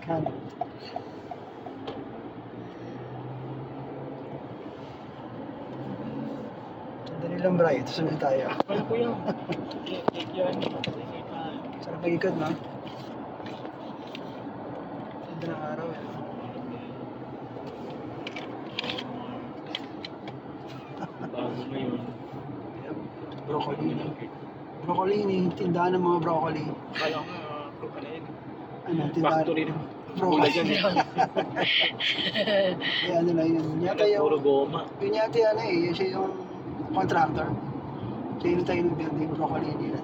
Kanan. Sandali lang, Bray. Ito sunod tayo. Ano po yan? Yan. Sarap mag-ikot, no? Ganda ng araw, eh. Bago ngayon. Yep. Broccoli. Broccoli, tindahan ng mga broccoli. Kala ko nga, crocodile. Ano, tindahan. Factory ng Broccoli. dyan eh. Eh, ano na yun. Yata Puro yung, goma. yun yata ano eh. Yun siya yung contractor. Siya yung tayo ng building broccoli nila.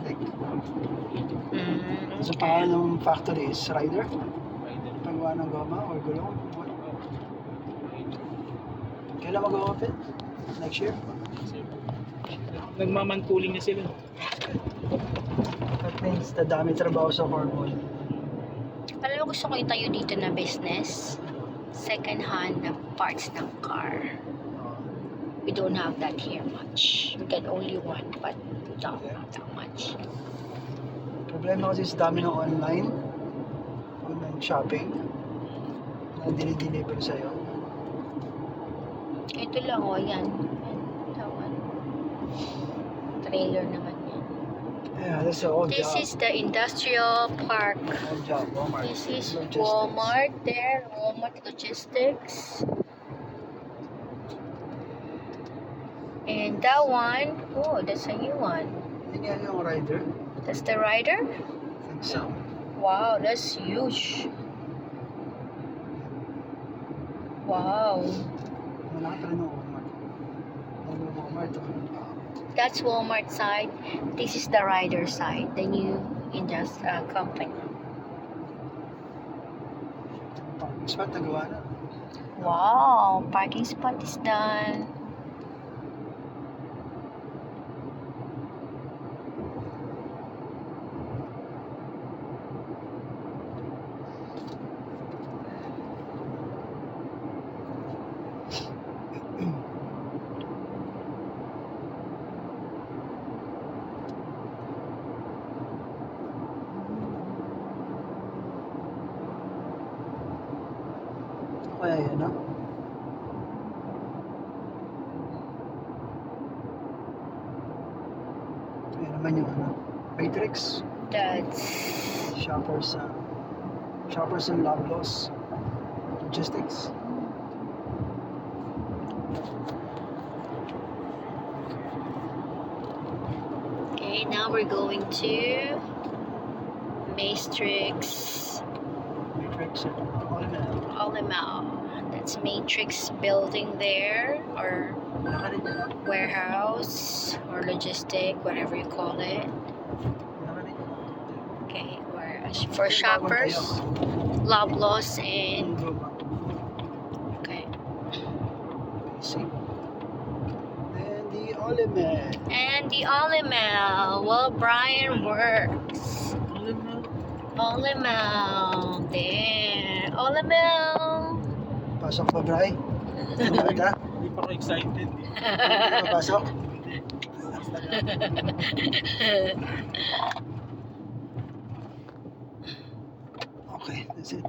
So, pangalan ng factory is Ryder. Paggawa ng goma or gulong. What? Kailan mag-open? Next year? Nagmamantuling na sila. That means the dami trabaho sa Cornwall. Alam mo, gusto ko itayo dito na business. Second hand na parts ng car. We don't have that here much. We get only one, but we don't have that much. Problema kasi sa dami ng online shopping na dinideliver sa'yo. Ito lang, oh, yan. Tawan. Trailer naman yan. Yeah, that's the old This job. is the industrial park. Old job, Walmart. This is Logistics. Walmart there, Walmart Logistics. And that one, oh, that's a new one. Hindi nga yung Ryder. That's the rider. I think so. Wow, that's huge. Wow. Wala ka rin ng Walmart. Ano yung Walmart? That's Walmart side. This is the rider side, the new company. Parking spot, nagawa na. Wow, parking spot is done. Kaya yun, no? Ayan naman yung ano. Matrix. That's Shoppers and Loblaws. Logistics. okay. Now we're going to Matrix. Matrix and Allemau. That's Matrix building there, or Naka rin yun, warehouse, or logistic, whatever you call it. Naka rin yun. Okay, or for shoppers, Loblaws, and okay, See? And the Olemet. and the Allemau. Well, Brian works. Allemau, there, Allemau. Pasok pa, Bray? Bata? Hindi pa ako excited. Pasok? Okay, that's it.